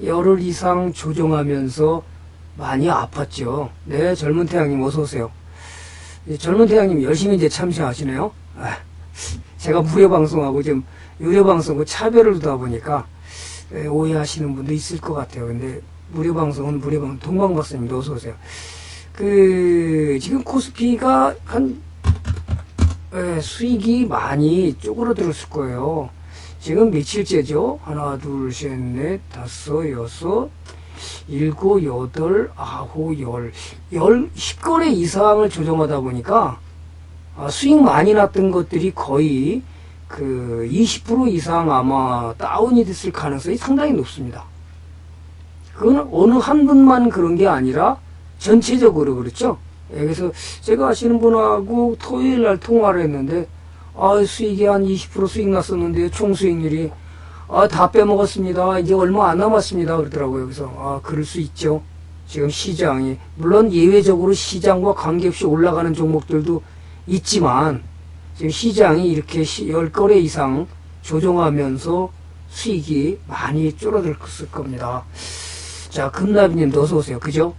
열흘 이상 조종하면서 많이 아팠죠. 네, 젊은 태양님 어서 오세요. 젊은 태양님 열심히 이제 참여하시네요. 제가 무료 방송하고 좀 유료 방송하고 차별을 두다 보니까 오해하시는 분도 있을 것 같아요. 근데 무료 방송은 무료 방송. 동방 박사님도 어서 오세요. 지금 코스피가 수익이 많이 쪼그라들었을 거예요. 지금 며칠째죠? 하나, 둘, 셋, 넷, 다섯, 여섯, 일곱, 여덟, 아홉, 열, 10거래 이상을 조정하다 보니까 수익 많이 났던 것들이 거의 20% 이상 아마 다운이 됐을 가능성이 상당히 높습니다. 그건 어느 한 분만 그런 게 아니라 전체적으로 그렇죠. 그래서 제가 아시는 분하고 토요일 날 통화를 했는데 수익이 한 20% 수익 났었는데 총 수익률이 다 빼먹었습니다. 이제 얼마 안 남았습니다. 그러더라고요. 그래서 그럴 수 있죠. 지금 시장이 물론 예외적으로 시장과 관계없이 올라가는 종목들도 있지만 지금 시장이 이렇게 10거래 이상 조정하면서 수익이 많이 줄어들었을 겁니다. 자, 금나비님도 어서 오세요. 그죠?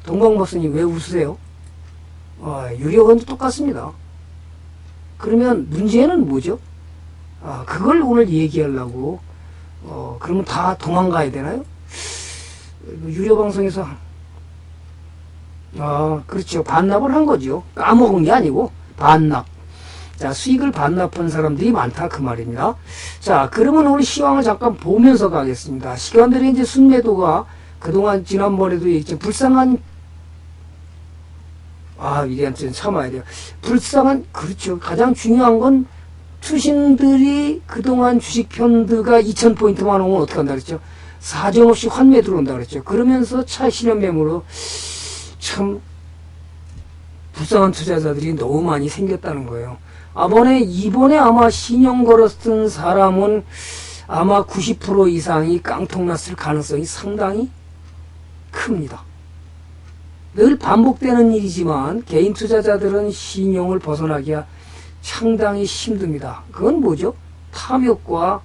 동방박사님 왜 웃으세요? 유료건도 똑같습니다. 그러면 문제는 뭐죠? 그걸 오늘 얘기하려고 그러면 다 도망가야 되나요? 유료 방송에서 그렇죠. 반납을 한 거죠. 까먹은 게 아니고 반납. 자, 수익을 반납한 사람들이 많다 그 말입니다. 자, 그러면 우리 시황을 잠깐 보면서 가겠습니다. 시간들이 이제 순매도가 그동안 지난번에도 이제 불쌍한 이제한테는 참아야 돼요. 불쌍한 그렇죠. 가장 중요한 건 투신들이 그동안 주식 펀드가 2,000포인트만 오면 어떻게 한다 그랬죠? 사정없이 환매 들어온다 그랬죠. 그러면서 차익실현 매물로 참 불쌍한 투자자들이 너무 많이 생겼다는 거예요. 이번에 아마 신용 걸었던 사람은 아마 90% 이상이 깡통 났을 가능성이 상당히 큽니다. 늘 반복되는 일이지만 개인 투자자들은 신용을 벗어나기가 상당히 힘듭니다. 그건 뭐죠? 탐욕과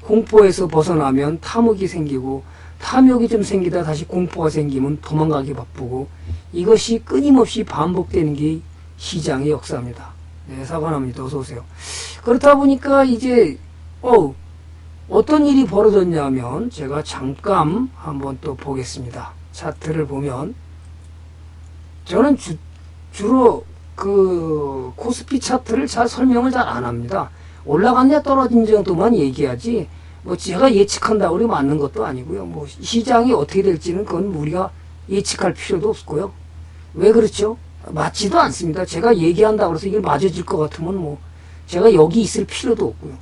공포에서 벗어나면 탐욕이 생기고 탐욕이 좀 생기다 다시 공포가 생기면 도망가기 바쁘고 이것이 끊임없이 반복되는 게 시장의 역사입니다. 네, 사관합니다. 어서 오세요. 그렇다 보니까 이제 어떤 일이 벌어졌냐면 제가 잠깐 한번 또 보겠습니다. 차트를 보면 저는 주로 코스피 차트를 설명을 잘 안 합니다. 올라갔냐 떨어진 정도만 얘기하지 제가 예측한다고 그러면 맞는 것도 아니고요. 시장이 어떻게 될지는 그건 우리가 예측할 필요도 없고요. 왜 그렇죠? 맞지도 않습니다. 제가 얘기한다고 해서 이게 맞아질 것 같으면 제가 여기 있을 필요도 없고요.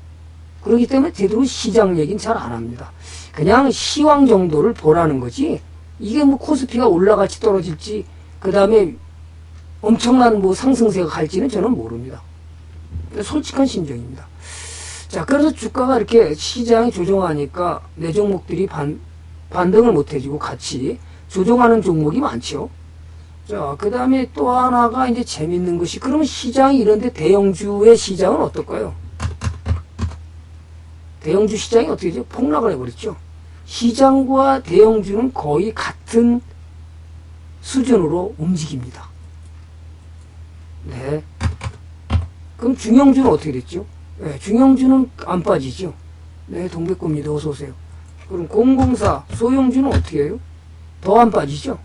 그렇기 때문에 제대로 시장 얘기는 잘 안 합니다. 그냥 시황 정도를 보라는 거지 이게 코스피가 올라갈지 떨어질지 그 다음에 엄청난 상승세가 갈지는 저는 모릅니다. 솔직한 심정입니다. 자, 그래서 주가가 이렇게 시장이 조정하니까 내 종목들이 반등을 못 해주고 같이 조정하는 종목이 많죠. 자, 그 다음에 또 하나가 이제 재밌는 것이 그러면 시장이 이런데 대형주의 시장은 어떨까요? 대형주 시장이 어떻게 되죠? 폭락을 해버렸죠. 시장과 대형주는 거의 같은 수준으로 움직입니다. 네. 그럼 중형주는 어떻게 됐죠? 네, 중형주는 안 빠지죠. 네, 동백구입니다. 어서 오세요. 그럼 004 소형주는 어떻게 해요? 더 안 빠지죠?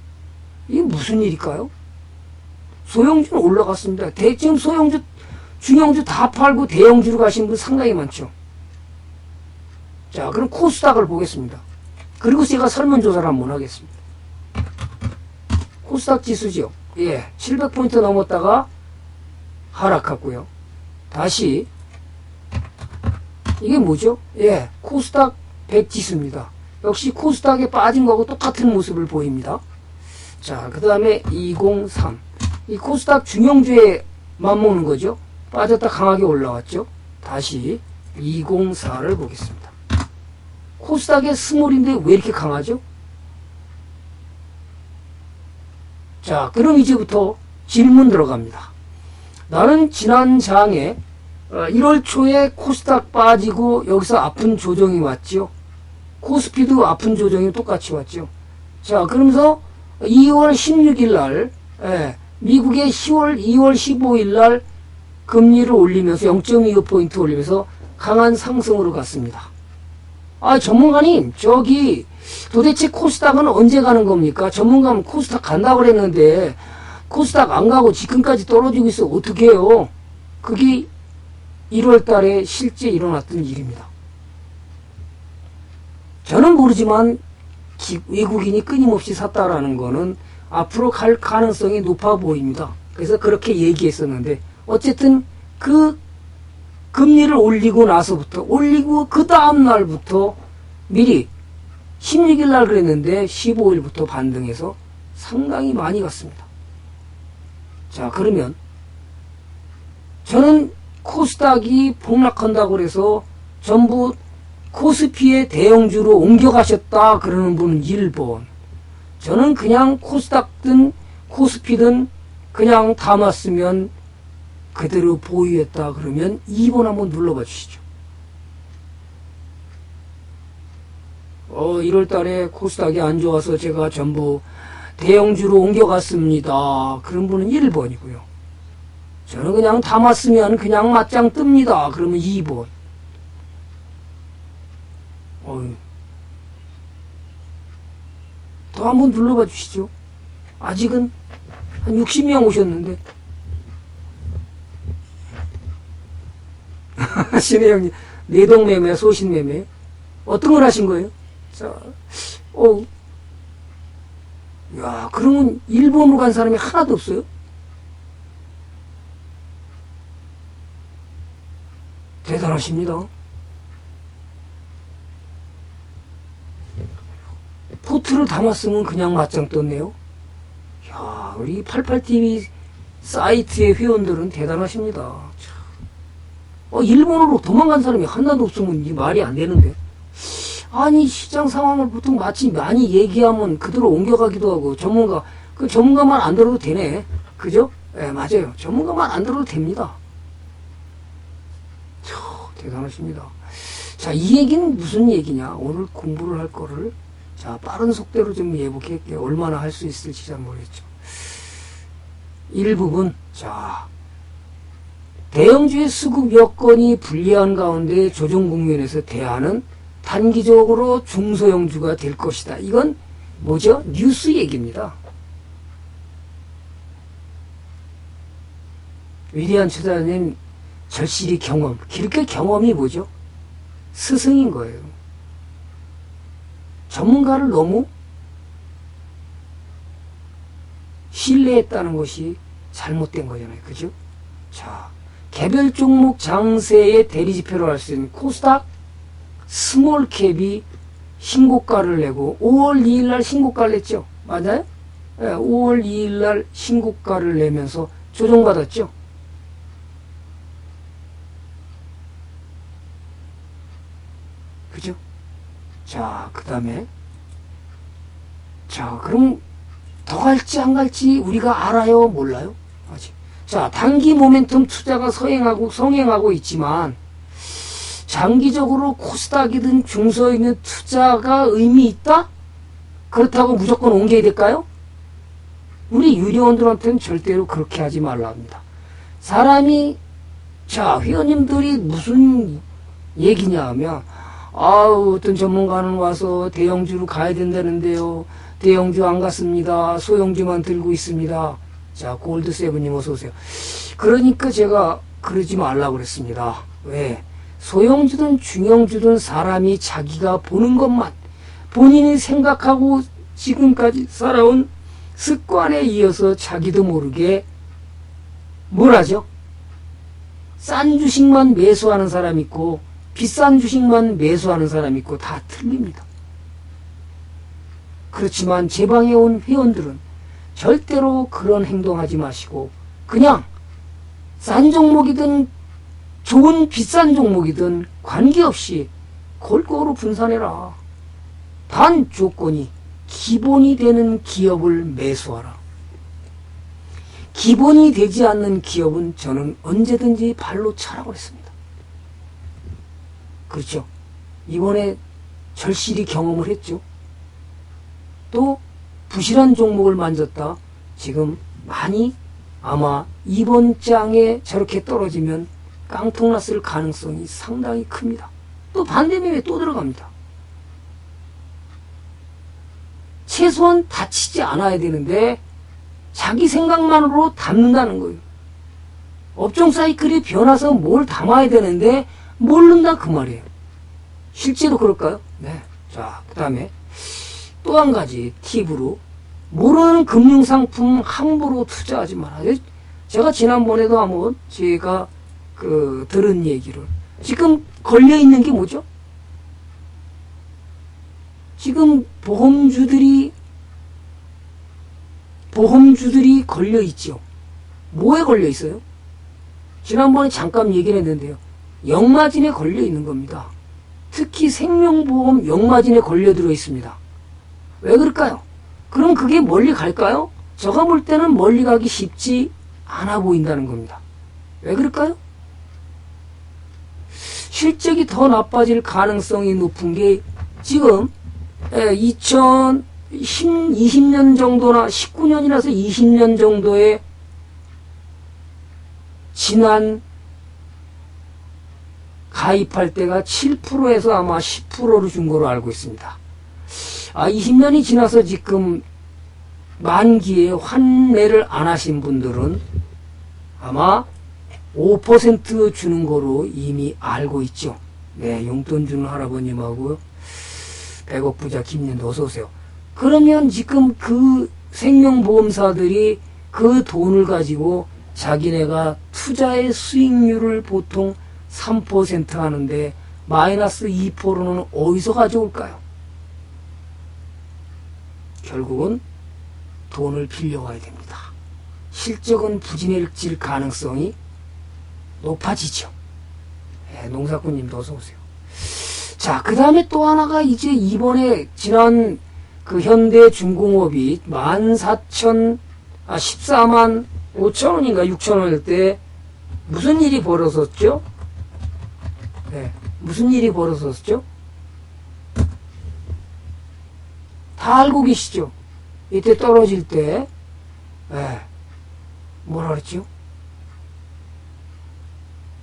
이게 무슨 일일까요? 소형주는 올라갔습니다. 지금 소형주, 중형주 다 팔고 대형주로 가신 분 상당히 많죠. 자, 그럼 코스닥을 보겠습니다. 그리고 제가 설문조사를 한번 하겠습니다. 코스닥 지수죠. 700포인트 넘었다가 하락했고요. 다시 이게 뭐죠? 코스닥 100 지수입니다. 역시 코스닥에 빠진 거하고 똑같은 모습을 보입니다. 자, 그 다음에 203. 이 코스닥 중형주에 맞먹는 거죠. 빠졌다 강하게 올라왔죠. 다시 204를 보겠습니다. 코스닥의 스몰인데 왜 이렇게 강하죠? 자, 그럼 이제부터 질문 들어갑니다. 나는 지난 장에 1월 초에 코스닥 빠지고 여기서 아픈 조정이 왔죠. 코스피도 아픈 조정이 똑같이 왔죠. 자, 그러면서 2월 16일 날, 미국의 2월 15일 날 금리를 올리면서 0.25포인트 올리면서 강한 상승으로 갔습니다. 아, 전문가님, 저기 도대체 코스닥은 언제 가는 겁니까? 전문가는 코스닥 간다고 그랬는데 코스닥 안 가고 지금까지 떨어지고 있어. 어떻게 해요? 그게 1월 달에 실제 일어났던 일입니다. 저는 모르지만 외국인이 끊임없이 샀다라는 거는 앞으로 갈 가능성이 높아 보입니다. 그래서 그렇게 얘기했었는데 어쨌든 그 금리를 올리고 나서부터 올리고 그 다음 날부터 미리 16일 날 그랬는데 15일부터 반등해서 상당히 많이 갔습니다. 자, 그러면 저는 코스닥이 폭락한다고 그래서 전부 코스피의 대형주로 옮겨가셨다 그러는 분은 1번. 저는 그냥 코스닥든 코스피든 그냥 담았으면 그대로 보유했다 그러면 2번 한번 눌러봐 주시죠. 1월 달에 코스닥이 안 좋아서 제가 전부 대형주로 옮겨갔습니다. 그런 분은 1번이고요. 저는 그냥 담았으면 그냥 맞짱 뜹니다. 그러면 2번. 더 한번 눌러봐 주시죠. 아직은 한 60명 오셨는데. 신혜 형님, 내동매매, 소신매매. 어떤 걸 하신 거예요? 자, 야, 그러면 일본으로 간 사람이 하나도 없어요? 대단하십니다. 포트를 담았으면 그냥 맞짱 떴네요. 야, 우리 88TV 사이트의 회원들은 대단하십니다. 일본으로 도망간 사람이 하나도 없으면 이 말이 안 되는데. 아니, 시장 상황을 보통 마치 많이 얘기하면 그대로 옮겨가기도 하고, 그 전문가만 안 들어도 되네. 그죠? 예, 맞아요. 전문가만 안 들어도 됩니다. 대단하십니다. 자, 이 얘기는 무슨 얘기냐? 오늘 공부를 할 거를, 자, 빠른 속도로 좀 해볼게요. 얼마나 할 수 있을지 잘 모르겠죠. 1부분, 자, 대형주의 수급 여건이 불리한 가운데 조정국면에서 대안은 단기적으로 중소형주가 될 것이다. 이건 뭐죠? 뉴스 얘기입니다. 위대한 투자자님 절실히 경험. 그렇게 경험이 뭐죠? 스승인 거예요. 전문가를 너무 신뢰했다는 것이 잘못된 거잖아요. 그죠? 자, 개별 종목 장세의 대리지표로 할 수 있는 코스닥 스몰캡이 신고가를 내고 5월 2일 날 신고가를 냈죠. 맞아요? 네, 5월 2일 날 신고가를 내면서 조정받았죠. 그죠? 자, 그 다음에 자, 그럼 더 갈지 안 갈지 우리가 알아요? 몰라요? 아직. 자, 단기 모멘텀 투자가 성행하고 있지만 장기적으로 코스닥이든 중소형의 투자가 의미 있다? 그렇다고 무조건 옮겨야 될까요? 우리 유료원들한테는 절대로 그렇게 하지 말라 합니다. 사람이, 자, 회원님들이 무슨 얘기냐 하면, 어떤 전문가는 와서 대형주로 가야 된다는데요. 대형주 안 갔습니다. 소형주만 들고 있습니다. 자, 골드세븐님 어서 오세요. 그러니까 제가 그러지 말라고 그랬습니다. 왜? 소형주든 중형주든 사람이 자기가 보는 것만 본인이 생각하고 지금까지 살아온 습관에 이어서 자기도 모르게 뭘 하죠? 싼 주식만 매수하는 사람 있고 비싼 주식만 매수하는 사람 있고 다 틀립니다. 그렇지만 제 방에 온 회원들은 절대로 그런 행동하지 마시고 그냥 싼 종목이든 좋은 비싼 종목이든 관계없이 골고루 분산해라. 단 조건이 기본이 되는 기업을 매수하라. 기본이 되지 않는 기업은 저는 언제든지 발로 차라고 했습니다. 그렇죠. 이번에 절실히 경험을 했죠. 또 부실한 종목을 만졌다. 지금 많이 아마 이번 장에 저렇게 떨어지면 깡통났을 가능성이 상당히 큽니다. 또 반대매매 또 들어갑니다. 최소한 다치지 않아야 되는데 자기 생각만으로 담는다는 거예요. 업종 사이클이 변화서 뭘 담아야 되는데 모른다 그 말이에요. 실제로 그럴까요? 네. 자, 그 다음에 또 한 가지 팁으로 모르는 금융상품 함부로 투자하지 말아요. 제가 지난번에도 한번 제가 들은 얘기를 지금 걸려있는 게 뭐죠? 지금 보험주들이 걸려있죠. 뭐에 걸려있어요? 지난번에 잠깐 얘기를 했는데요. 역마진에 걸려있는 겁니다. 특히 생명보험 역마진에 걸려들어 있습니다. 왜 그럴까요? 그럼 그게 멀리 갈까요? 제가 볼 때는 멀리 가기 쉽지 않아 보인다는 겁니다. 왜 그럴까요? 실적이 더 나빠질 가능성이 높은 게 지금 2020년 정도나 19년이라서 20년 정도의 지난 가입할 때가 7%에서 아마 10%로 준 거로 알고 있습니다. 20년이 지나서 지금 만기에 환매를 안 하신 분들은 아마 5% 주는 거로 이미 알고 있죠. 네, 용돈 주는 할아버님하고 100억 부자 김년도 어서 오세요. 그러면 지금 그 생명보험사들이 그 돈을 가지고 자기네가 투자의 수익률을 보통 3% 하는데 마이너스 2%는 어디서 가져올까요? 결국은 돈을 빌려와야 됩니다. 실적은 부진해질 가능성이 높아지죠. 네, 농사꾼님도 어서 오세요. 자, 그 다음에 또 하나가 이제 이번에 지난 그 현대중공업이 14만 5천원인가 6천원일 때 무슨 일이 벌어졌죠? 네, 무슨 일이 벌어졌죠? 다 알고 계시죠? 이때 떨어질 때, 네, 뭐라 그랬죠?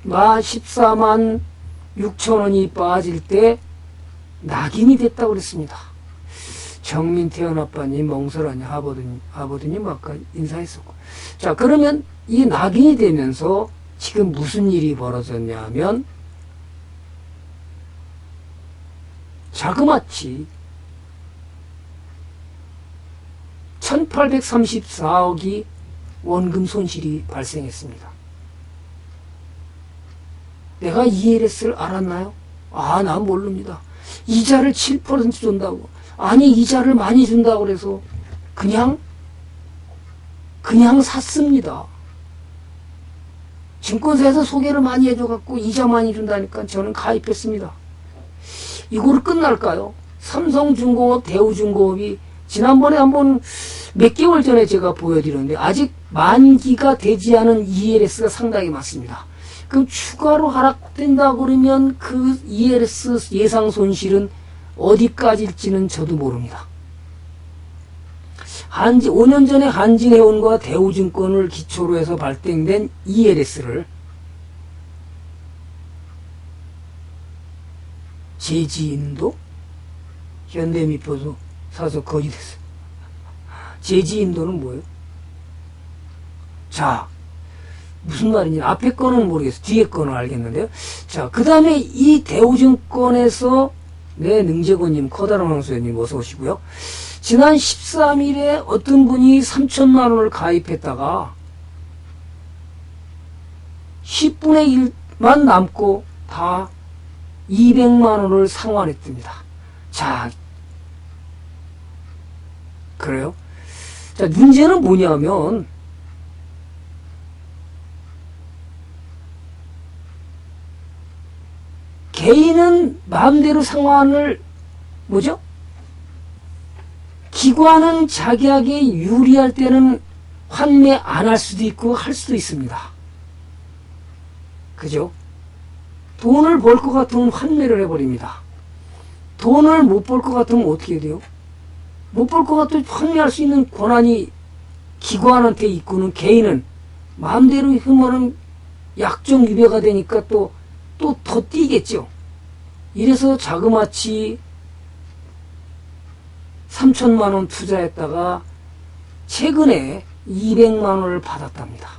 14만 6천원이 빠질 때 낙인이 됐다고 그랬습니다. 정민태연 아빠님, 멍설아니 아버님 아까 인사했었고. 자, 그러면 이 낙인이 되면서 지금 무슨 일이 벌어졌냐 하면 자그마치 1834억이 원금 손실이 발생했습니다. 내가 ELS를 알았나요? 난 모릅니다. 이자를 7% 준다고. 아니, 이자를 많이 준다고 그래서 그냥 샀습니다. 증권사에서 소개를 많이 해줘갖고 이자 많이 준다니까 저는 가입했습니다. 이거로 끝날까요? 삼성중공업, 대우중공업이 지난번에 한번 몇 개월 전에 제가 보여드렸는데 아직 만기가 되지 않은 ELS가 상당히 많습니다. 그럼 추가로 하락된다 그러면 그 ELS 예상 손실은 어디까지일지는 저도 모릅니다. 5년 전에 한진해운과 대우증권을 기초로 해서 발행된 ELS를 제지인도 현대미포도 사서 거짓했어요. 제지인도는 뭐예요? 자, 무슨 말인지 앞에 거는 모르겠어요. 뒤에 거는 알겠는데요. 자, 그 다음에 이 대우증권에서 능재곤님, 커다란 황소연님 어서 오시고요. 지난 13일에 어떤 분이 3천만 원을 가입했다가 10분의 1만 남고 다 200만 원을 상환했답니다. 자, 그래요? 자, 문제는 뭐냐면 개인은 마음대로 상환을 뭐죠? 기관은 자기에게 유리할 때는 환매 안 할 수도 있고 할 수도 있습니다. 그죠? 돈을 벌 것 같으면 환매를 해버립니다. 돈을 못 벌 것 같으면 어떻게 돼요? 못 벌 것 같으면 판매할 수 있는 권한이 기관한테 있고는 개인은 마음대로 흐면은 약정 유배가 되니까 또 더 뛰겠죠. 이래서 자그마치 3천만 원 투자했다가 최근에 200만 원을 받았답니다.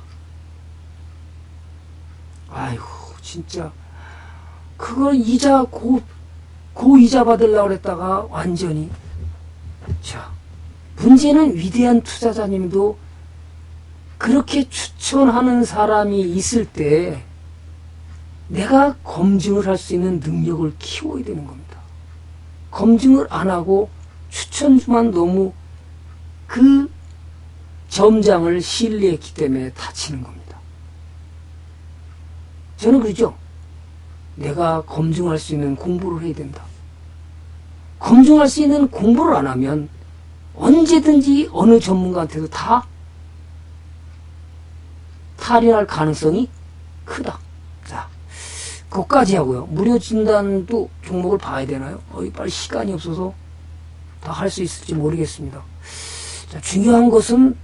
아이고 진짜 그걸 이자 고이자 받으려고 그랬다가 완전히. 자, 문제는 위대한 투자자님도 그렇게 추천하는 사람이 있을 때 내가 검증을 할 수 있는 능력을 키워야 되는 겁니다. 검증을 안 하고 추천주만 너무 그 점장을 신뢰했기 때문에 다치는 겁니다. 저는 그러죠. 내가 검증할 수 있는 공부를 해야 된다. 검증할 수 있는 공부를 안 하면 언제든지 어느 전문가한테도 다 탈의할 가능성이 크다. 자, 그것까지 하고요. 무료 진단도 종목을 봐야 되나요? 빨리 시간이 없어서 다 할 수 있을지 모르겠습니다. 자, 중요한 것은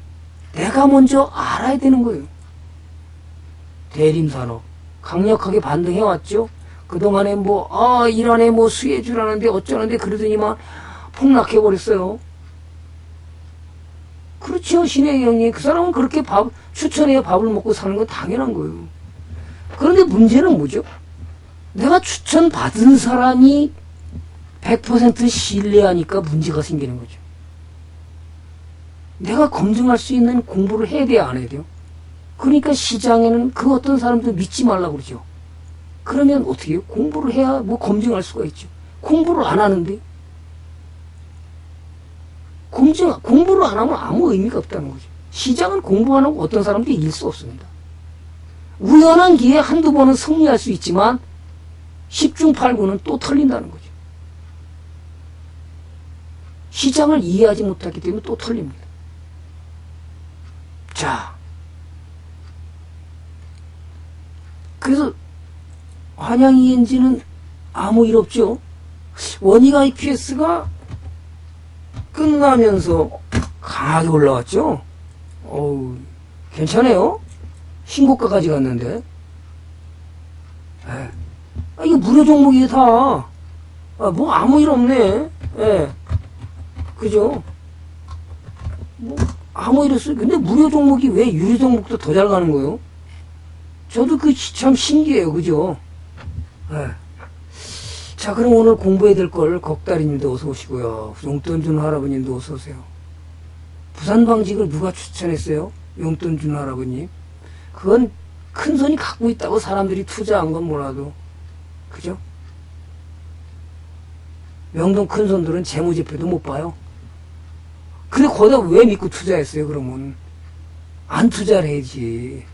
내가 먼저 알아야 되는 거예요. 대림산업 강력하게 반등해왔죠. 그동안에 이란에 수혜주라는데 어쩌는데 그러더니만 폭락해버렸어요. 그렇죠. 신의 형님. 그 사람은 그렇게 추천해야 밥을 먹고 사는 건 당연한 거예요. 그런데 문제는 뭐죠? 내가 추천받은 사람이 100% 신뢰하니까 문제가 생기는 거죠. 내가 검증할 수 있는 공부를 해야 돼야 안 해야 돼요? 그러니까 시장에는 그 어떤 사람도 믿지 말라고 그러죠. 그러면 어떻게 해요? 공부를 해야 검증할 수가 있죠. 공부를 안 하는데 공부를 안 하면 아무 의미가 없다는 거죠. 시장은 공부 안 하고 어떤 사람도 이길 수 없습니다. 우연한 기회에 한두 번은 승리할 수 있지만 10중 8구는 또 털린다는 거죠. 시장을 이해하지 못하기 때문에 또 털립니다. 자, 그래서 한양 ENG는 아무 일 없죠. 원익 IPS가 끝나면서 강하게 올라왔죠. 괜찮아요. 신고가까지 갔는데. 이게 무료 종목이 다. 아무 일 없네. 그죠? 아무 일 없어요. 근데 무료 종목이 왜 유료 종목도 더 잘 가는 거예요? 저도 참 신기해요. 그죠? 자, 그럼 오늘 공부해야 될 걸 꺽다리님도 어서 오시고요. 용돈 주는 할아버님도 어서 오세요. 부산방직을 누가 추천했어요? 용돈 주는 할아버님. 그건 큰 손이 갖고 있다고 사람들이 투자한 건 몰라도. 그죠? 명동 큰 손들은 재무제표도 못 봐요. 근데 거기다 왜 믿고 투자했어요, 그러면? 안 투자를 해야지.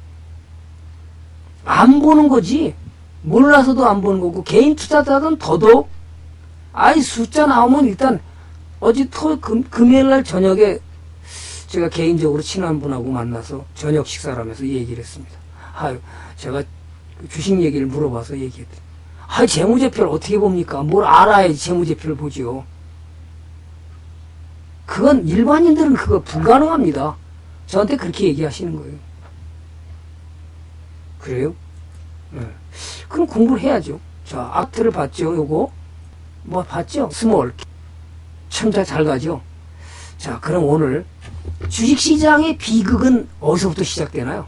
안 보는 거지. 몰라서도 안 보는 거고, 개인 투자자든 더더욱, 숫자 나오면 일단, 어제 금요일 날 저녁에 제가 개인적으로 친한 분하고 만나서 저녁 식사를 하면서 얘기를 했습니다. 제가 주식 얘기를 물어봐서 얘기했더니, 재무제표를 어떻게 봅니까? 뭘 알아야지 재무제표를 보지요. 그건 일반인들은 그거 불가능합니다. 저한테 그렇게 얘기하시는 거예요. 그래요? 네. 그럼 공부를 해야죠. 자, 아트를 봤죠, 요거. 봤죠? 스몰. 참 잘 가죠? 자, 그럼 오늘 주식시장의 비극은 어디서부터 시작되나요?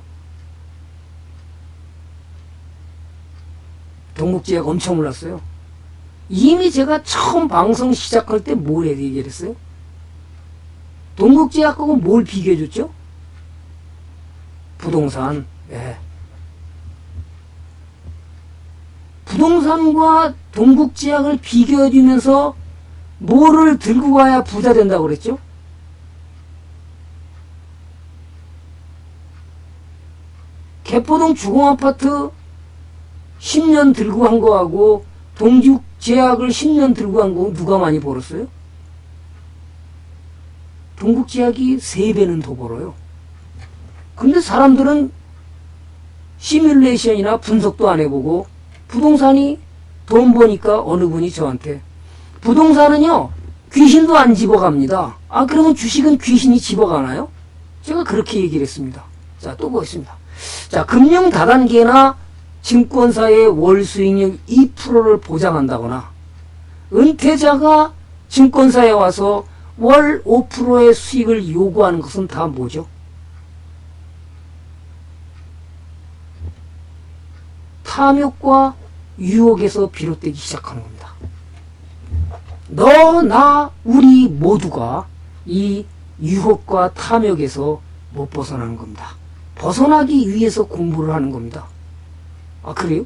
동국제약 엄청 올랐어요. 이미 제가 처음 방송 시작할 때 뭘 얘기를 했어요? 동국제약하고 뭘 비교해줬죠? 부동산. 부동산과 동국제약을 비교해주면서 뭐를 들고 가야 부자 된다고 그랬죠? 개포동 주공아파트 10년 들고 간 거하고 동국제약을 10년 들고 간 거 누가 많이 벌었어요? 동국제약이 3배는 더 벌어요. 근데 사람들은 시뮬레이션이나 분석도 안 해보고 부동산이 돈 버니까 어느 분이 저한테 부동산은요, 귀신도 안 집어갑니다. 아, 그러면 주식은 귀신이 집어가나요? 제가 그렇게 얘기를 했습니다. 자, 또 보겠습니다. 자, 금융 다단계나 증권사의 월 수익률 2%를 보장한다거나, 은퇴자가 증권사에 와서 월 5%의 수익을 요구하는 것은 다 뭐죠? 탐욕과 유혹에서 비롯되기 시작하는 겁니다. 너, 나, 우리 모두가 이 유혹과 탐욕에서 못 벗어나는 겁니다. 벗어나기 위해서 공부를 하는 겁니다. 아, 그래요?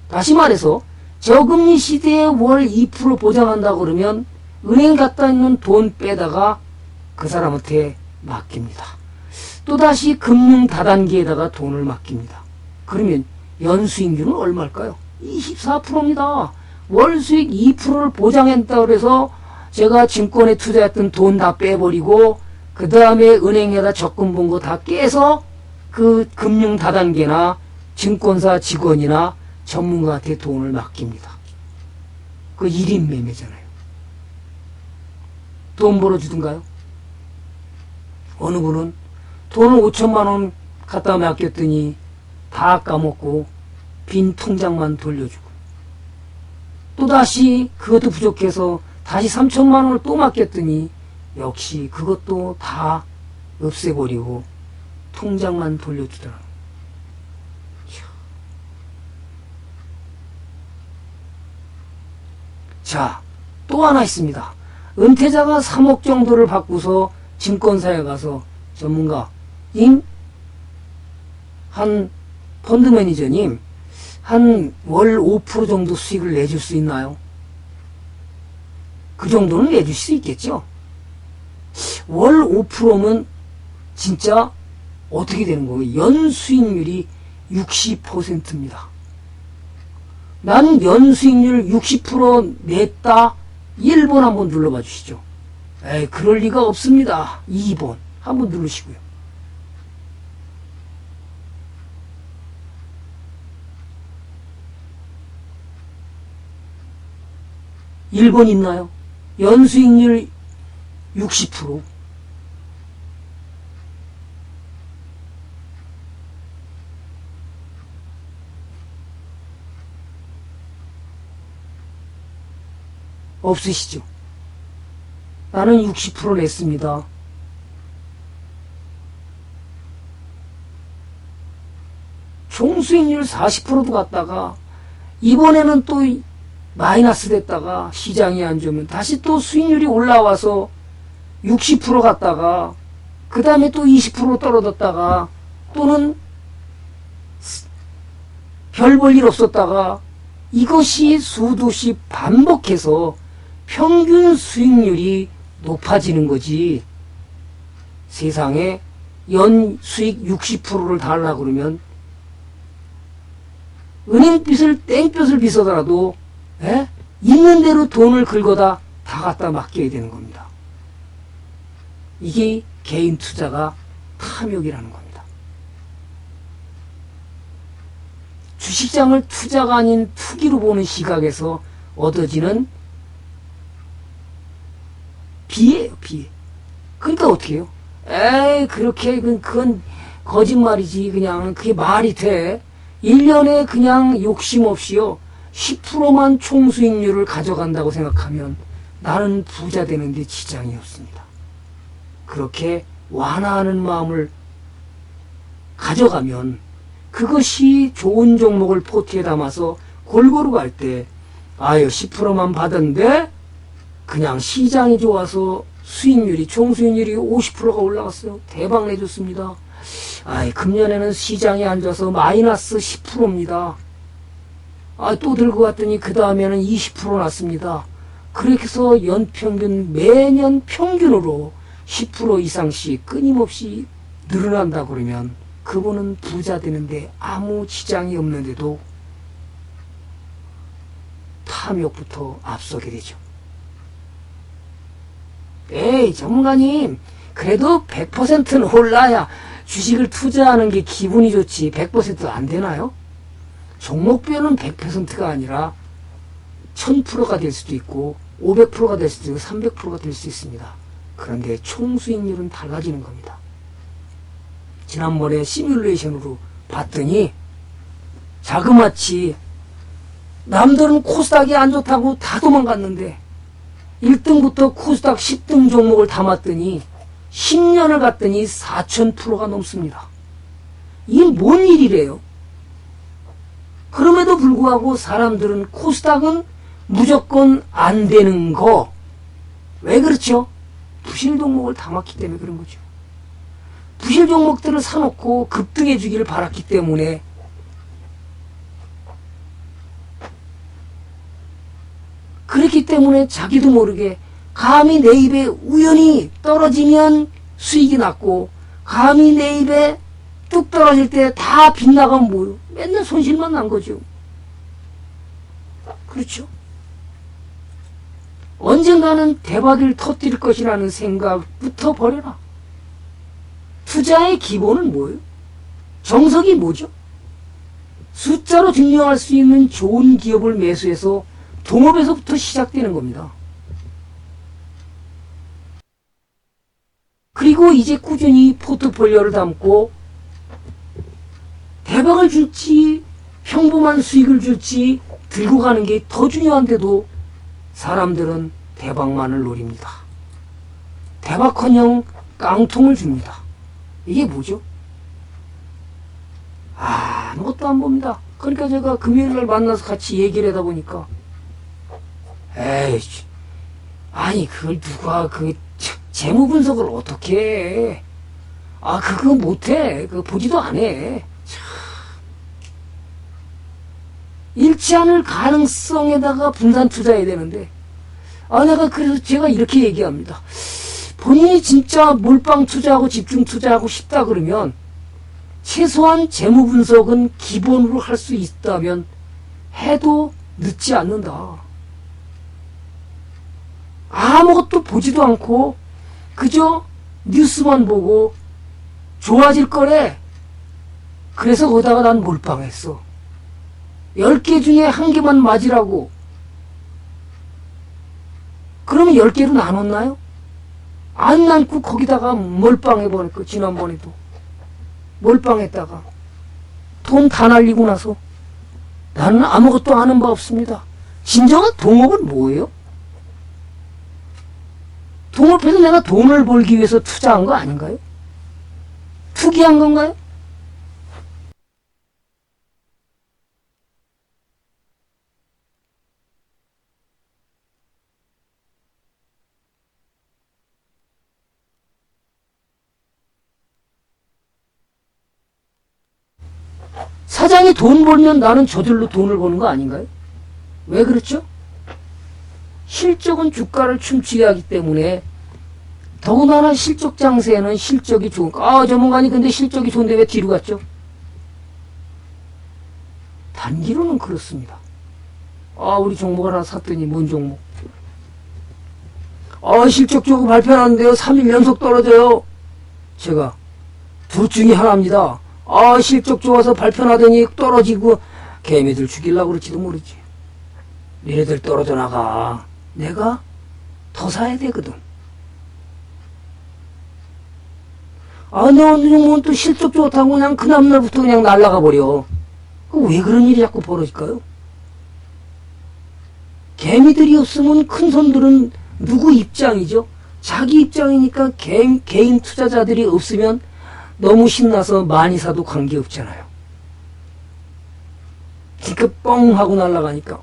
다시 말해서 저금리 시대에 월 2% 보장한다고 그러면 은행 갖다 있는 돈 빼다가 그 사람한테 맡깁니다. 또다시 금융 다단계에다가 돈을 맡깁니다. 그러면 연수익률은 얼마일까요? 24%입니다. 월 수익 2%를 보장했다고 해서 제가 증권에 투자했던 돈 다 빼버리고 그 다음에 은행에다 적금 본 거 다 깨서 그 금융 다단계나 증권사 직원이나 전문가한테 돈을 맡깁니다. 그 1인 매매잖아요. 돈 벌어주든가요? 어느 분은 돈을 5천만 원 갖다 맡겼더니 다 까먹고 빈 통장만 돌려주고, 또다시 그것도 부족해서 다시 3천만 원을 또 맡겼더니 역시 그것도 다 없애버리고 통장만 돌려주더라고요. 자, 또 하나 있습니다. 은퇴자가 3억 정도를 받고서 증권사에 가서 전문가님, 한 펀드 매니저님, 한 월 5% 정도 수익을 내줄 수 있나요? 그 정도는 내줄 수 있겠죠. 월 5%면 진짜 어떻게 되는 거예요? 연수익률이 60%입니다. 나는 연수익률 60% 냈다. 1번 한번 눌러봐 주시죠. 에이, 그럴 리가 없습니다. 2번 한번 누르시고요. 1번 있나요? 연수익률 60%. 없으시죠? 나는 60% 냈습니다. 총수익률 40%도 갔다가 이번에는 또 마이너스 됐다가 시장이 안 좋으면 다시 또 수익률이 올라와서 60% 갔다가 그 다음에 또 20% 떨어졌다가 또는 별 볼 일 없었다가 이것이 수도씩 반복해서 평균 수익률이 높아지는 거지. 세상에 연 수익 60%를 달라고 그러면 은행빚을 땡볕을 빚어더라도 있는 대로 돈을 긁어다 다 갖다 맡겨야 되는 겁니다. 이게 개인 투자가 탐욕이라는 겁니다. 주식장을 투자가 아닌 투기로 보는 시각에서 얻어지는 비예요, 비. 그러니까 어떻게 해요? 에이, 그렇게, 그건 거짓말이지. 그냥, 그게 말이 돼. 1년에 그냥 욕심 없이요. 10%만 총수익률을 가져간다고 생각하면 나는 부자 되는데 지장이 없습니다. 그렇게 완화하는 마음을 가져가면 그것이 좋은 종목을 포트에 담아서 골고루 갈 때, 아유, 10%만 받았는데 그냥 시장이 좋아서 수익률이, 총수익률이 50%가 올라갔어요. 대박 내줬습니다. 아이, 금년에는 시장이 안 좋아서 마이너스 10%입니다. 아, 또 들고 갔더니 그 다음에는 20% 났습니다. 그렇게 해서 연평균 매년 평균으로 10% 이상씩 끊임없이 늘어난다 그러면 그분은 부자 되는데 아무 지장이 없는데도 탐욕부터 앞서게 되죠. 에이, 전문가님, 그래도 100%는 올라야 주식을 투자하는 게 기분이 좋지 100% 안 되나요? 종목별은 100%가 아니라 1000%가 될 수도 있고 500%가 될 수도 있고 300%가 될 수 있습니다. 그런데 총 수익률은 달라지는 겁니다. 지난번에 시뮬레이션으로 봤더니 자그마치 남들은 코스닥이 안 좋다고 다 도망갔는데 1등부터 코스닥 10등 종목을 담았더니 10년을 갔더니 4000%가 넘습니다. 이게 뭔 일이래요? 그럼에도 불구하고 사람들은 코스닥은 무조건 안 되는 거. 왜 그렇죠? 부실 종목을 담았기 때문에 그런 거죠. 부실 종목들을 사놓고 급등해 주기를 바랐기 때문에 그렇기 때문에 자기도 모르게 감히 내 입에 우연히 떨어지면 수익이 났고 감히 내 입에 뚝 떨어질 때 다 빗나가면 뭐요? 맨날 손실만 난 거죠. 그렇죠? 언젠가는 대박을 터뜨릴 것이라는 생각부터 버려라. 투자의 기본은 뭐예요? 정석이 뭐죠? 숫자로 증명할 수 있는 좋은 기업을 매수해서 동업에서부터 시작되는 겁니다. 그리고 이제 꾸준히 포트폴리오를 담고 대박을 줄지 평범한 수익을 줄지 들고 가는 게 더 중요한데도 사람들은 대박만을 노립니다. 대박커녕 깡통을 줍니다. 이게 뭐죠? 아무것도 안 봅니다. 그러니까 제가 금요일날 만나서 같이 얘기를 하다 보니까 에이, 아니 그걸 누가 재무 분석을 어떻게 해? 그거 못해. 그거 보지도 안 해. 잃지 않을 가능성에다가 분산 투자해야 되는데 내가 그래서 제가 이렇게 얘기합니다. 본인이 진짜 몰빵 투자하고 집중 투자하고 싶다 그러면 최소한 재무 분석은 기본으로 할 수 있다면 해도 늦지 않는다. 아무것도 보지도 않고 그저 뉴스만 보고 좋아질 거래. 그래서 거기다가 난 몰빵했어. 10개 중에 1개만 맞으라고. 그러면 10개로 나눴나요? 안 남고 거기다가 몰빵해버렸고 지난번에도 몰빵했다가 돈 다 날리고 나서 나는 아무것도 아는 바 없습니다. 진정한 동업은 뭐예요? 동업해서 내가 돈을 벌기 위해서 투자한 거 아닌가요? 투기한 건가요? 사장이 돈 벌면 나는 저절로 돈을 버는 거 아닌가요? 왜 그렇죠? 실적은 주가를 춤추게 하기 때문에 더군다나 실적 장세에는 실적이 좋은 전문가님 근데 실적이 좋은데 왜 뒤로 갔죠? 단기로는 그렇습니다. 우리 종목 하나 샀더니 뭔 종목? 실적 좋고 발표하는데요 3일 연속 떨어져요. 제가 둘 중에 하나입니다. 실적 좋아서 발표하더니 떨어지고 개미들 죽이려고 그럴지도 모르지. 니네들 떨어져 나가. 내가 더 사야 되거든. 내 어느 종목은 또 실적 좋다고 그냥 그 다음날부터 그냥 날아가 버려. 왜 그런 일이 자꾸 벌어질까요? 개미들이 없으면 큰 손들은 누구 입장이죠? 자기 입장이니까 개인 투자자들이 없으면 너무 신나서 많이 사도 관계없잖아요. 그러니까 뻥 하고 날아가니까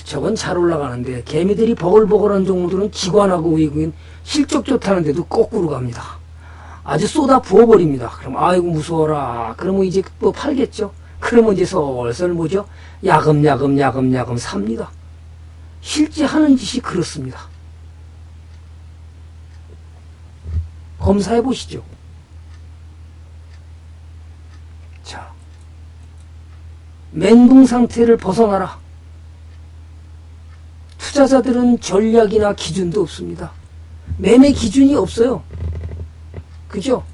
저건 잘 올라가는데 개미들이 버글버글한 종목들은 기관하고 외국인 실적 좋다는데도 거꾸로 갑니다. 아주 쏟아 부어버립니다. 그럼 아이고 무서워라. 그러면 이제 또 팔겠죠. 그러면 이제 설설 뭐죠? 야금야금 삽니다. 실제 하는 짓이 그렇습니다. 검사해 보시죠. 자, 멘붕 상태를 벗어나라. 투자자들은 전략이나 기준도 없습니다. 매매 기준이 없어요. 그죠?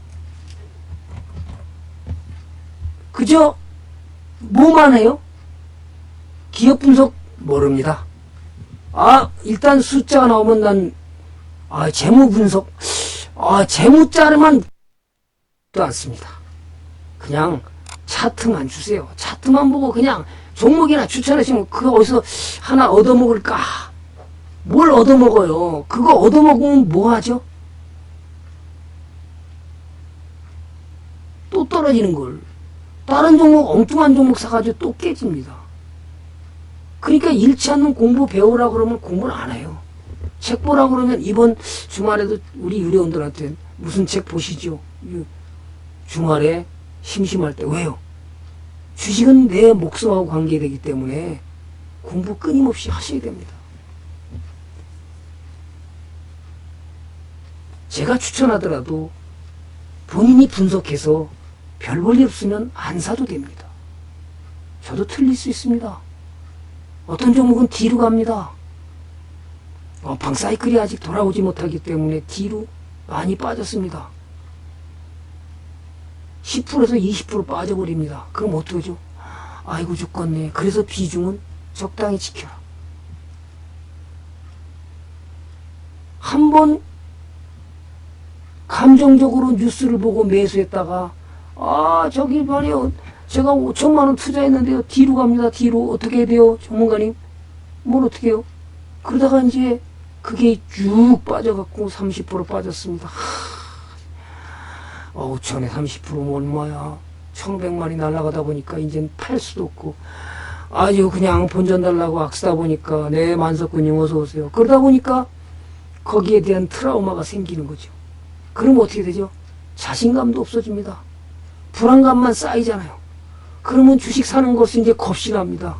그저 뭐만 해요? 기업 분석 모릅니다. 일단 숫자가 나오면 재무 분석, 재무자료만 또 않습니다. 그냥 차트만 주세요. 차트만 보고 그냥 종목이나 추천하시면 그거 어디서 하나 얻어먹을까? 뭘 얻어먹어요? 그거 얻어먹으면 뭐 하죠? 또 떨어지는 걸. 다른 종목, 엉뚱한 종목 사가지고 또 깨집니다. 그러니까 잃지 않는 공부 배우라 그러면 공부를 안 해요. 책 보라 그러면 이번 주말에도 우리 유료원들한테 무슨 책 보시죠? 주말에 심심할 때. 왜요? 주식은 내 목숨하고 관계되기 때문에 공부 끊임없이 하셔야 됩니다. 제가 추천하더라도 본인이 분석해서 별 볼 일 없으면 안 사도 됩니다. 저도 틀릴 수 있습니다. 어떤 종목은 뒤로 갑니다. 방 사이클이 아직 돌아오지 못하기 때문에 뒤로 많이 빠졌습니다. 10%에서 20% 빠져버립니다. 그럼 어떡하죠? 아이고 죽겠네. 그래서 비중은 적당히 지켜라. 한번 감정적으로 뉴스를 보고 매수했다가 저기 말이요, 제가 5천만 원 투자했는데요, 뒤로 갑니다. 뒤로. 어떻게 해야 돼요, 전문가님? 뭘 어떻게 해요? 그러다가 이제 그게 쭉 빠져갖고 30% 빠졌습니다. 5천에 30%면 얼마야? 1,100만이 날아가다 보니까 이젠 팔 수도 없고, 아주 그냥 본전 달라고 악쓰다 보니까, 네, 만석군님 어서오세요. 그러다 보니까 거기에 대한 트라우마가 생기는 거죠. 그럼 어떻게 되죠? 자신감도 없어집니다. 불안감만 쌓이잖아요. 그러면 주식 사는 것을 이제 겁이 납니다.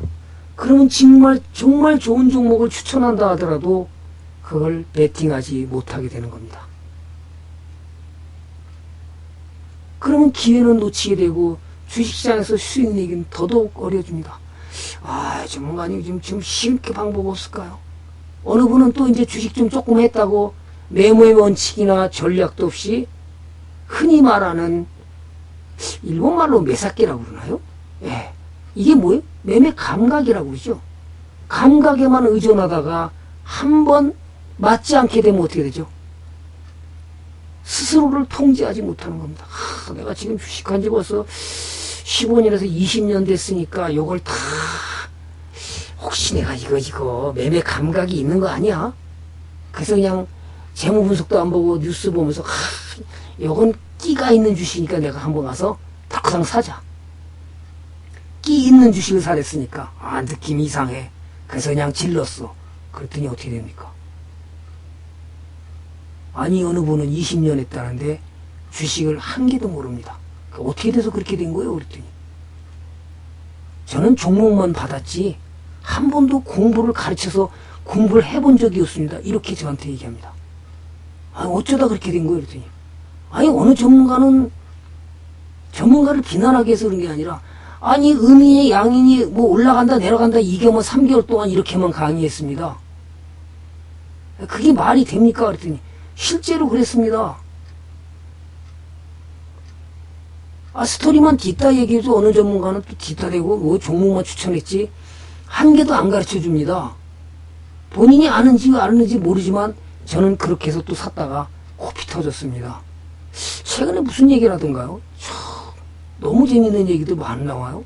그러면 정말 좋은 종목을 추천한다 하더라도 그걸 베팅하지 못하게 되는 겁니다. 그러면 기회는 놓치게 되고 주식시장에서 수익 내기는 더더욱 어려집니다. 전문가님 지금 쉽게 방법 없을까요? 어느 분은 또 이제 주식 좀 조금 했다고 매모의 원칙이나 전략도 없이 흔히 말하는 일본말로 매사끼라고 그러나요? 예. 이게 뭐예요? 매매 감각이라고 그러죠. 감각에만 의존하다가 한번 맞지 않게 되면 어떻게 되죠? 스스로를 통제하지 못하는 겁니다. 내가 지금 주식한 지 벌써 15년에서 20년 됐으니까 요걸 다 혹시 내가 이거 매매 감각이 있는 거 아니야? 그래서 그냥 재무 분석도 안 보고 뉴스 보면서 요건 끼가 있는 주식이니까 내가 한번 가서 탁상 사자. 끼 있는 주식을 사랬으니까 느낌이 이상해. 그래서 그냥 질렀어. 그랬더니 어떻게 됩니까? 어느 분은 20년 했다는데 주식을 한 개도 모릅니다. 어떻게 돼서 그렇게 된 거예요? 그랬더니 저는 종목만 받았지 한 번도 공부를 가르쳐서 공부를 해본 적이 없습니다. 이렇게 저한테 얘기합니다. 어쩌다 그렇게 된 거예요? 그랬더니 어느 전문가를 비난하기 위해서 그런 게 아니라 음인이 양인이 올라간다 내려간다 이게 3개월 동안 이렇게만 강의했습니다. 그게 말이 됩니까? 그랬더니 실제로 그랬습니다. 스토리만 뒤따 얘기해도 어느 전문가는 또 뒤따 대고 종목만 추천했지 한 개도 안 가르쳐 줍니다. 본인이 아는지 모르지만 저는 그렇게 해서 또 샀다가 코피 터졌습니다. 최근에 무슨 얘기를 하던가요? 너무 재밌는 얘기도 많이 나와요.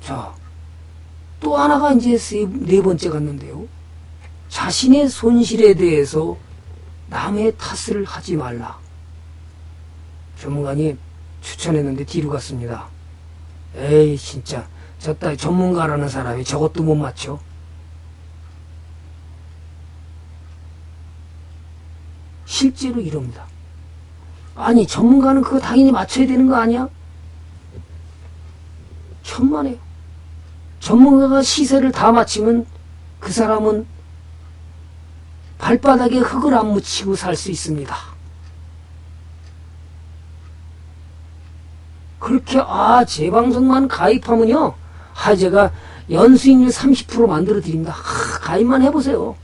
자, 또 하나가 이제 네 번째 갔는데요. 자신의 손실에 대해서 남의 탓을 하지 말라. 전문가님 추천했는데 뒤로 갔습니다. 에이 진짜 전문가라는 사람이 저것도 못 맞춰. 실제로 이럽니다. 전문가는 그거 당연히 맞춰야 되는 거 아니야? 천만에요. 전문가가 시세를 다 맞추면 그 사람은 발바닥에 흙을 안 묻히고 살 수 있습니다. 그렇게 제 방송만 가입하면요 제가 연수익률 30% 만들어 드립니다. 가입만 해보세요.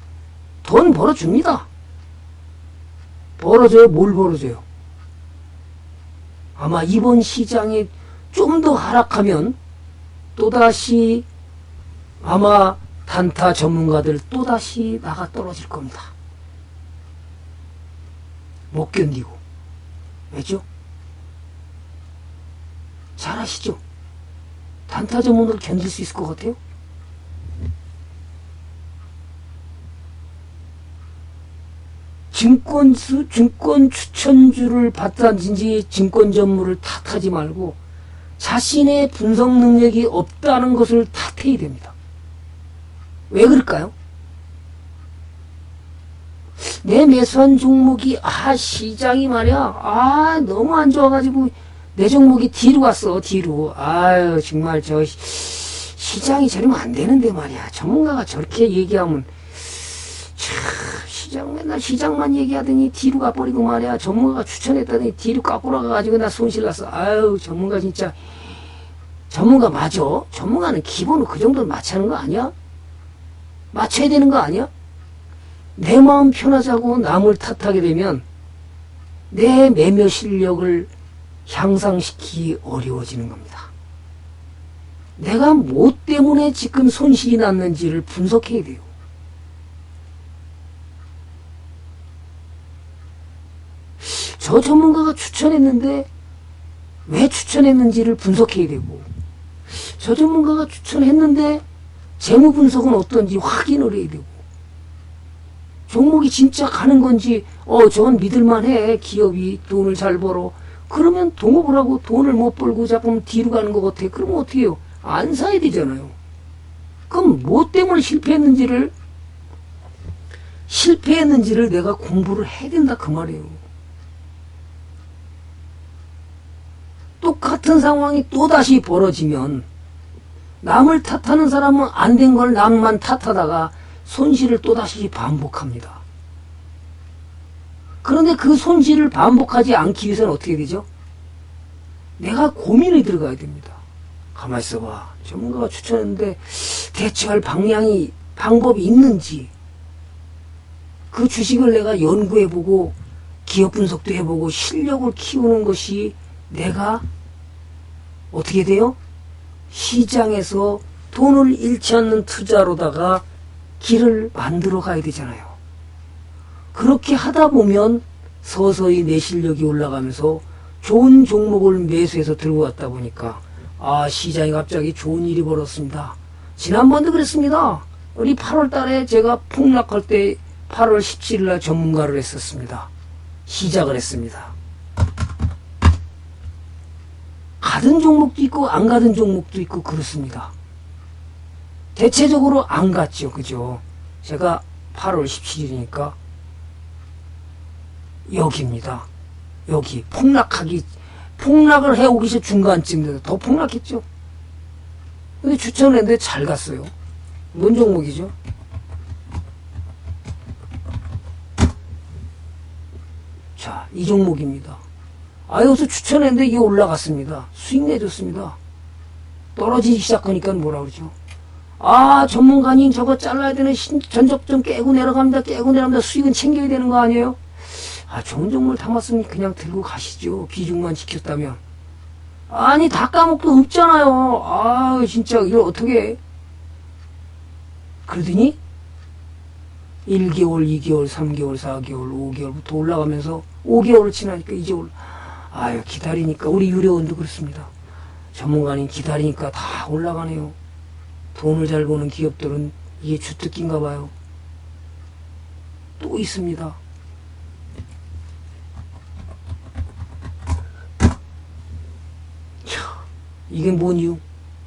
돈 벌어줍니다. 벌어줘요? 뭘 벌어줘요? 아마 이번 시장이 좀 더 하락하면 또다시 아마 단타 전문가들 또다시 나가 떨어질 겁니다. 못 견디고. 왜죠? 잘 아시죠? 단타 전문가를 견딜 수 있을 것 같아요? 증권 추천주를 받다든지 증권 전문을 탓하지 말고 자신의 분석 능력이 없다는 것을 탓해야 됩니다. 왜 그럴까요? 내 매수한 종목이 시장이 말이야 너무 안 좋아가지고 내 종목이 뒤로 갔어. 뒤로. 아유 정말 저 시장이 저러면 안 되는데 말이야. 전문가가 저렇게 얘기하면 시장 맨날 시장만 얘기하더니 뒤로 가버리고 말이야. 전문가가 추천했더니 뒤로 까꾸라 가가지고 나 손실 났어. 아유 전문가 진짜 전문가 맞아. 전문가는 기본으로 그 정도는 맞춰야 하는 거 아니야? 맞춰야 되는 거 아니야? 내 마음 편하자고 남을 탓하게 되면 내 매매 실력을 향상시키기 어려워지는 겁니다. 내가 뭐 때문에 지금 손실이 났는지를 분석해야 돼요. 저 전문가가 추천했는데 왜 추천했는지를 분석해야 되고, 저 전문가가 추천했는데 재무 분석은 어떤지 확인을 해야 되고, 종목이 진짜 가는 건지 저건 믿을만해. 기업이 돈을 잘 벌어. 그러면 동업을 하고 돈을 못 벌고 자꾸 뒤로 가는 것 같아. 그러면 어떻게 해요? 안 사야 되잖아요. 그럼 뭐 때문에 실패했는지를 내가 공부를 해야 된다 그 말이에요. 똑같은 상황이 또다시 벌어지면 남을 탓하는 사람은 안 된 걸 남만 탓하다가 손실을 또다시 반복합니다. 그런데 그 손실을 반복하지 않기 위해서는 어떻게 되죠? 내가 고민에 들어가야 됩니다. 가만히 있어봐. 전문가가 추천했는데 대처할 방법이 있는지, 그 주식을 내가 연구해보고 기업 분석도 해보고 실력을 키우는 것이 내가 어떻게 돼요? 시장에서 돈을 잃지 않는 투자로다가 길을 만들어 가야 되잖아요. 그렇게 하다 보면 서서히 내 실력이 올라가면서 좋은 종목을 매수해서 들고 갔다 보니까 시장이 갑자기 좋은 일이 벌었습니다. 지난번도 그랬습니다. 우리 8월 달에 제가 폭락할 때 8월 17일 날 전문가를 했었습니다. 시작을 했습니다. 가든 종목도 있고 안 가든 종목도 있고 그렇습니다. 대체적으로 안 갔죠. 그죠? 제가 8월 17일이니까 여기입니다. 여기 폭락을 해오기 전 중간쯤인데 더 폭락했죠. 근데 추천을 했는데 잘 갔어요. 뭔 종목이죠? 자, 이 종목입니다. 여기서 추천했는데 이게 올라갔습니다. 수익 내줬습니다. 떨어지기 시작하니까 뭐라 그러죠? 전문가님 저거 잘라야 되는 전적점 깨고 내려갑니다. 수익은 챙겨야 되는 거 아니에요? 좋은 종목을 담았으니 그냥 들고 가시죠. 비중만 지켰다면. 아니 다 까먹도 없잖아요. 진짜 이걸 어떻게 해? 그러더니 1개월, 2개월, 3개월, 4개월, 5개월부터 올라가면서 5개월을 지나니까 이제 기다리니까 우리 유료원도 그렇습니다. 전문가님 기다리니까 다 올라가네요. 돈을 잘 버는 기업들은 이게 주특기인가 봐요. 또 있습니다. 이게 뭔 이유?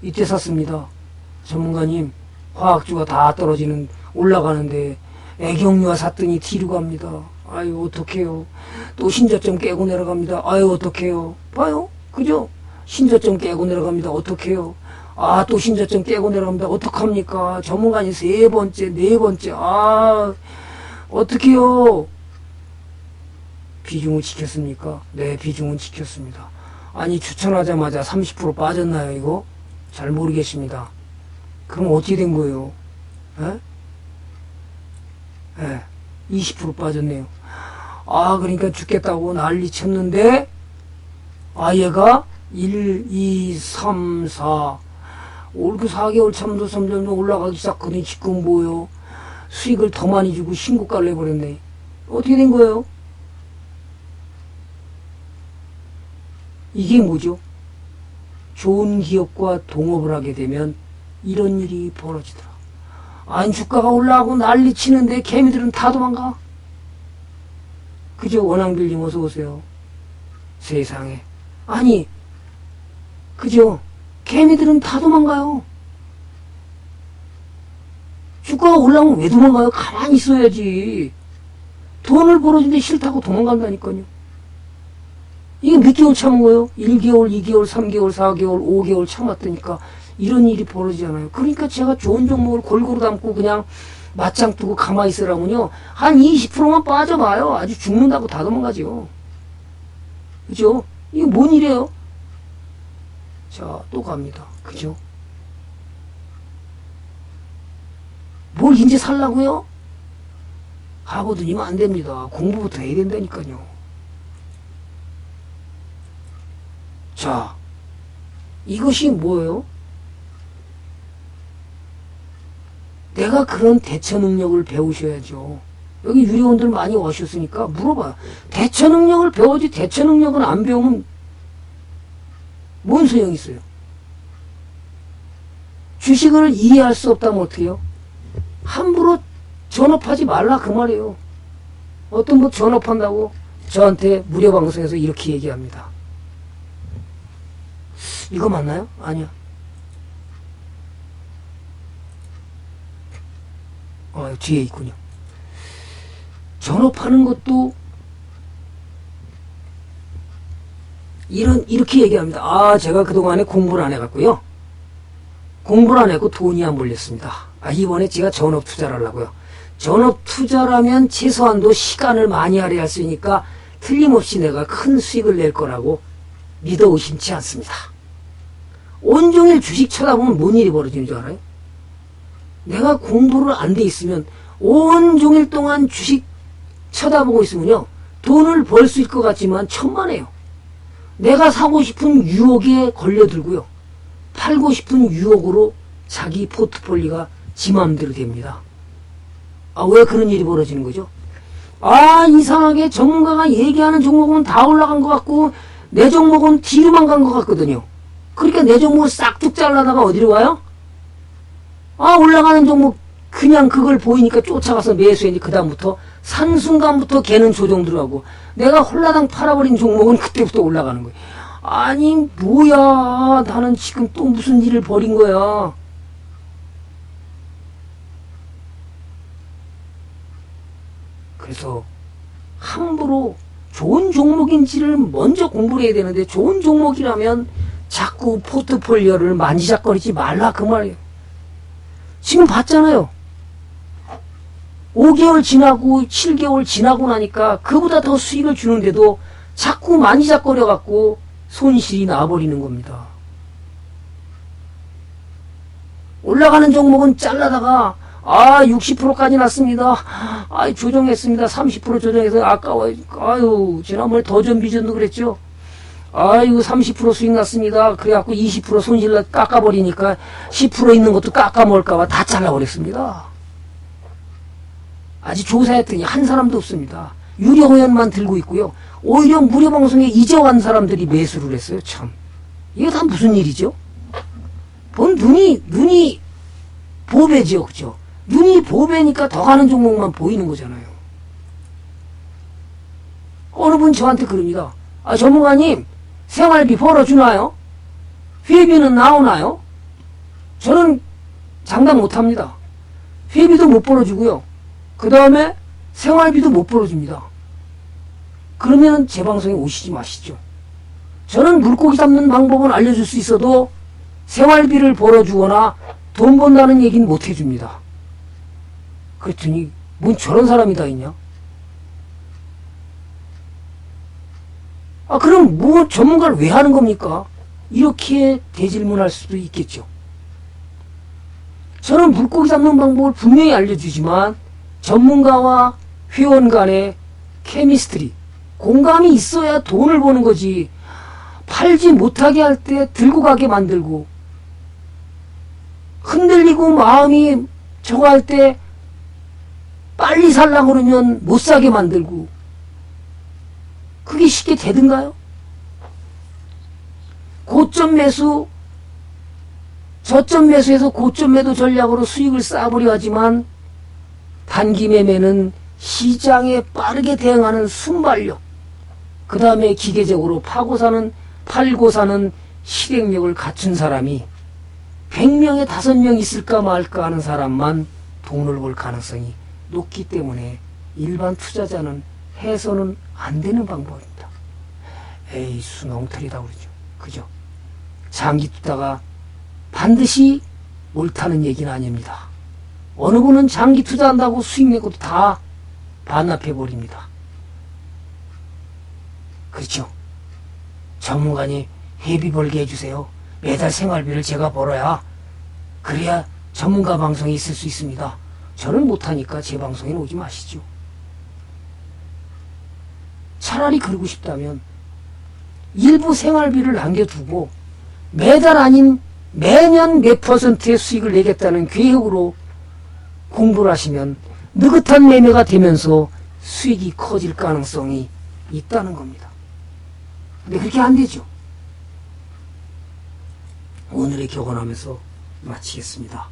이때 샀습니다. 전문가님 화학주가 다 떨어지는 올라가는데 애경유화 샀더니 뒤로 갑니다. 어떡해요. 또 신저점 깨고 내려갑니다. 어떡해요. 봐요. 그죠? 신저점 깨고 내려갑니다. 어떡해요. 또 신저점 깨고 내려갑니다. 어떡합니까? 전문가님 세 번째, 네 번째. 어떡해요. 비중을 지켰습니까? 네, 비중은 지켰습니다. 추천하자마자 30% 빠졌나요, 이거? 잘 모르겠습니다. 그럼 어떻게 된 거예요? 20% 빠졌네요. 그러니까 죽겠다고 난리 쳤는데, 얘가 1, 2, 3, 4, 올 그 4개월 참도 점점 올라가기 시작하더니 지금 뭐요? 수익을 더 많이 주고 신고가를 내버렸네. 어떻게 된 거예요? 이게 뭐죠? 좋은 기업과 동업을 하게 되면 이런 일이 벌어지더라. 아니 주가가 올라가고 난리 치는데 개미들은 다 도망가. 그죠? 원앙빌님 어서 오세요. 세상에. 아니 그죠? 개미들은 다 도망가요. 주가가 올라오면 왜 도망가요? 가만히 있어야지. 돈을 벌어주는데 싫다고 도망간다니까요. 이게 몇 개월 참은 거예요? 1개월, 2개월, 3개월, 4개월, 5개월 참았다니까 이런 일이 벌어지잖아요. 그러니까 제가 좋은 종목을 골고루 담고 그냥 맞짱 뜨고 가만히 있으라면요. 한 20%만 빠져봐요. 아주 죽는다고 다 도망가죠. 그죠? 이게 뭔 일이에요? 자, 또 갑니다. 그죠? 뭘 이제 살라고요? 하거든요. 안 됩니다. 공부부터 해야 된다니까요. 자, 이것이 뭐예요? 내가 그런 대처 능력을 배우셔야죠. 여기 유료원들 많이 오셨으니까 물어봐요. 대처 능력을 배워야지 대처 능력은 안 배우면 뭔 소용이 있어요? 주식을 이해할 수 없다면 어떻게 해요? 함부로 전업하지 말라 그 말이에요. 어떤 분 전업한다고 저한테 무료 방송에서 이렇게 얘기합니다. 이거 맞나요? 아니야. 뒤에 있군요. 전업하는 것도 이렇게 얘기합니다. 아, 제가 그동안에 공부를 안 해갖고요. 공부를 안 했고 돈이 안 몰렸습니다. 아, 이번에 제가 전업 투자를 하려고요. 전업 투자라면 최소한도 시간을 많이 할애할 수 있으니까 틀림없이 내가 큰 수익을 낼 거라고 믿어 의심치 않습니다. 온종일 주식 쳐다보면 뭔 일이 벌어지는 줄 알아요? 내가 공부를 안 돼 있으면 온종일 동안 주식 쳐다보고 있으면요. 돈을 벌 수 있을 것 같지만 천만에요. 내가 사고 싶은 유혹에 걸려들고요. 팔고 싶은 유혹으로 자기 포트폴리오가 지 맘대로 됩니다. 아, 왜 그런 일이 벌어지는 거죠? 아, 이상하게 전문가가 얘기하는 종목은 다 올라간 것 같고 내 종목은 뒤로만 간 것 같거든요. 그러니까 내 종목을 싹둑 잘라다가 어디로 가요? 아, 올라가는 종목 그냥 그걸 보이니까 쫓아가서 매수했는데 그 다음부터 산 순간부터 걔는 조정 들어가고 내가 홀라당 팔아버린 종목은 그때부터 올라가는 거예요. 아니 뭐야, 나는 지금 또 무슨 일을 벌인 거야. 그래서 함부로 좋은 종목인지를 먼저 공부를 해야 되는데 좋은 종목이라면 자꾸 포트폴리오를 만지작거리지 말라 그 말이에요. 지금 봤잖아요. 5개월 지나고 7개월 지나고 나니까 그보다 더 수익을 주는데도 자꾸 만지작거려 갖고 손실이 나버리는 겁니다. 올라가는 종목은 잘라다가 60%까지 났습니다. 조정했습니다. 30% 조정해서 아까워요. 아유, 지난번에 더전 비전도 그랬죠. 30% 수익 났습니다. 그래갖고 20% 손실 깎아버리니까 10% 있는 것도 깎아먹을까봐 다 잘라버렸습니다. 아직 조사했더니 한 사람도 없습니다. 유료 회원만 들고 있고요. 오히려 무료 방송에 이제 간 사람들이 매수를 했어요. 참. 이게 다 무슨 일이죠? 눈이 보배죠. 그죠? 눈이 보배니까 더 가는 종목만 보이는 거잖아요. 어느 분 저한테 그럽니다. 전문가님, 생활비 벌어주나요? 회비는 나오나요? 저는 장담 못합니다. 회비도 못 벌어주고요. 그 다음에 생활비도 못 벌어줍니다. 그러면 제 방송에 오시지 마시죠. 저는 물고기 잡는 방법은 알려줄 수 있어도 생활비를 벌어주거나 돈 번다는 얘기는 못 해줍니다. 그랬더니 뭔 저런 사람이 다 있냐? 그럼 뭐 전문가를 왜 하는 겁니까? 이렇게 대질문할 수도 있겠죠. 저는 물고기 잡는 방법을 분명히 알려주지만 전문가와 회원 간의 케미스트리, 공감이 있어야 돈을 버는 거지. 팔지 못하게 할 때 들고 가게 만들고 흔들리고 마음이 저거 할 때 빨리 살라고 그러면 못 사게 만들고, 그게 쉽게 되든가요? 고점 매수, 저점 매수해서 고점 매도 전략으로 수익을 쌓아보려 하지만 단기 매매는 시장에 빠르게 대응하는 순발력, 그 다음에 기계적으로 팔고 사는 실행력을 갖춘 사람이 100명에 5명 있을까 말까 하는 사람만 돈을 벌 가능성이 높기 때문에 일반 투자자는 해서는 안 되는 방법입니다. 에이, 수렁털이다 그러죠. 그죠? 장기 투자가 반드시 옳다는 얘기는 아닙니다. 어느 분은 장기 투자한다고 수익 낸 것도 다 반납해버립니다. 그렇죠? 전문가니 회비 벌게 해주세요. 매달 생활비를 제가 벌어야, 그래야 전문가 방송에 있을 수 있습니다. 저는 못하니까 제 방송에 오지 마시죠. 차라리 그러고 싶다면 일부 생활비를 남겨두고 매달 아닌 매년 몇 %의 수익을 내겠다는 계획으로 공부를 하시면 느긋한 매매가 되면서 수익이 커질 가능성이 있다는 겁니다. 근데 그렇게 안 되죠. 오늘의 교훈하면서 마치겠습니다.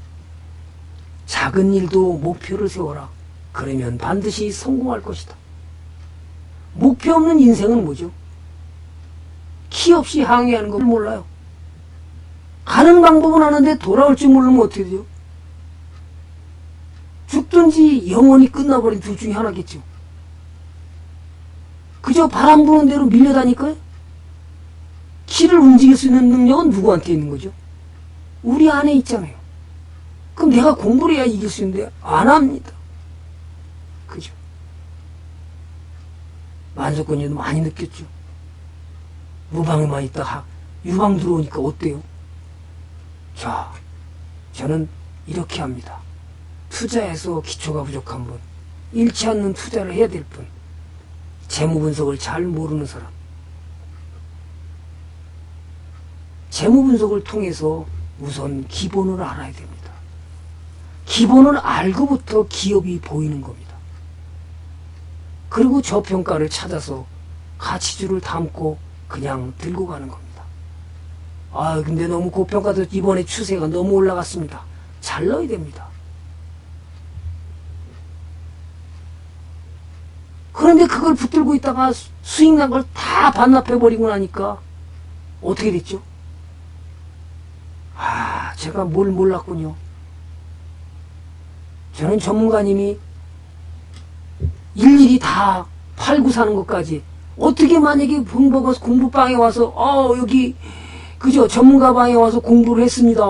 작은 일도 목표를 세워라. 그러면 반드시 성공할 것이다. 목표 없는 인생은 뭐죠? 키 없이 항해하는 걸 몰라요. 가는 방법은 아는데 돌아올 줄 모르면 어떻게 되죠? 죽든지 영원히 끝나버린 둘 중에 하나겠죠. 그저 바람 부는 대로 밀려다니까요. 키를 움직일 수 있는 능력은 누구한테 있는 거죠? 우리 안에 있잖아요. 그럼 내가 공부를 해야 이길 수 있는데 안 합니다. 그죠? 만석권이도 많이 느꼈죠. 무방에만 있다 유방 들어오니까 어때요? 자, 저는 이렇게 합니다. 투자에서 기초가 부족한 분, 잃지 않는 투자를 해야 될 분, 재무 분석을 잘 모르는 사람, 재무 분석을 통해서 우선 기본을 알아야 됩니다. 기본을 알고부터 기업이 보이는 겁니다. 그리고 저평가를 찾아서 가치주를 담고 그냥 들고 가는 겁니다. 아, 근데 너무 고평가도 이번에 추세가 너무 올라갔습니다. 잘 넣어야 됩니다. 그런데 그걸 붙들고 있다가 수익 난 걸 다 반납해버리고 나니까 어떻게 됐죠? 아, 제가 뭘 몰랐군요. 저는 전문가님이 일일이 다 팔고 사는 것까지 어떻게 만약에 공부방에 와서 여기 그죠? 전문가 방에 와서 공부를 했습니다.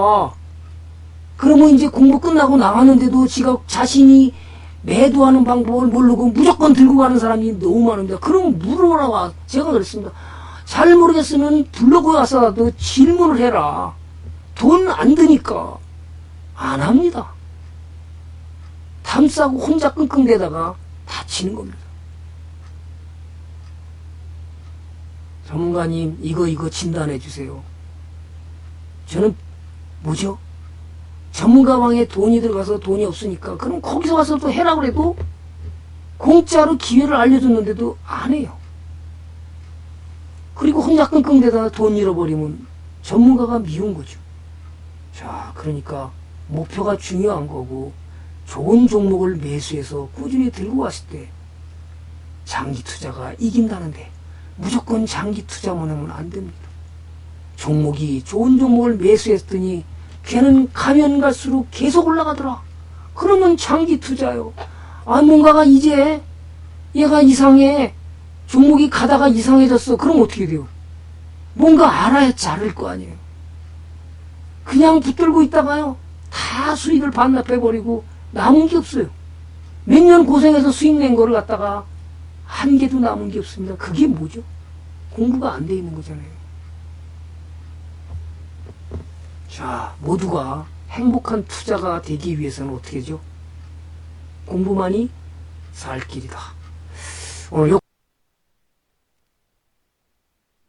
그러면 이제 공부 끝나고 나왔는데도 지가 자신이 매도하는 방법을 모르고 무조건 들고 가는 사람이 너무 많습니다. 그럼 물어보라고 제가 그랬습니다. 잘 모르겠으면 블로그 와서라도 질문을 해라. 돈 안 드니까 안 합니다. 탐싸고 혼자 끙끙대다가 다치는 겁니다. 전문가님 이거 진단해 주세요. 저는 뭐죠? 전문가 방에 돈이 들어가서 돈이 없으니까 그럼 거기서 와서 또 해라 그래도 공짜로 기회를 알려줬는데도 안 해요. 그리고 혼자 끙끙대다가 돈 잃어버리면 전문가가 미운 거죠. 자, 그러니까 목표가 중요한 거고 좋은 종목을 매수해서 꾸준히 들고 왔을 때 장기 투자가 이긴다는데 무조건 장기 투자만 하면 안 됩니다. 종목이 좋은 종목을 매수했더니 걔는 가면 갈수록 계속 올라가더라. 그러면 장기 투자요. 아, 뭔가가 이제 얘가 이상해. 종목이 가다가 이상해졌어. 그럼 어떻게 돼요? 뭔가 알아야 자를 거 아니에요. 그냥 붙들고 있다가요. 다 수익을 반납해버리고 남은 게 없어요. 몇 년 고생해서 수익 낸 거를 갖다가 한 개도 남은 게 없습니다. 그게 뭐죠? 공부가 안 돼 있는 거잖아요. 자, 모두가 행복한 투자가 되기 위해서는 어떻게 하죠? 공부만이 살 길이다. 오늘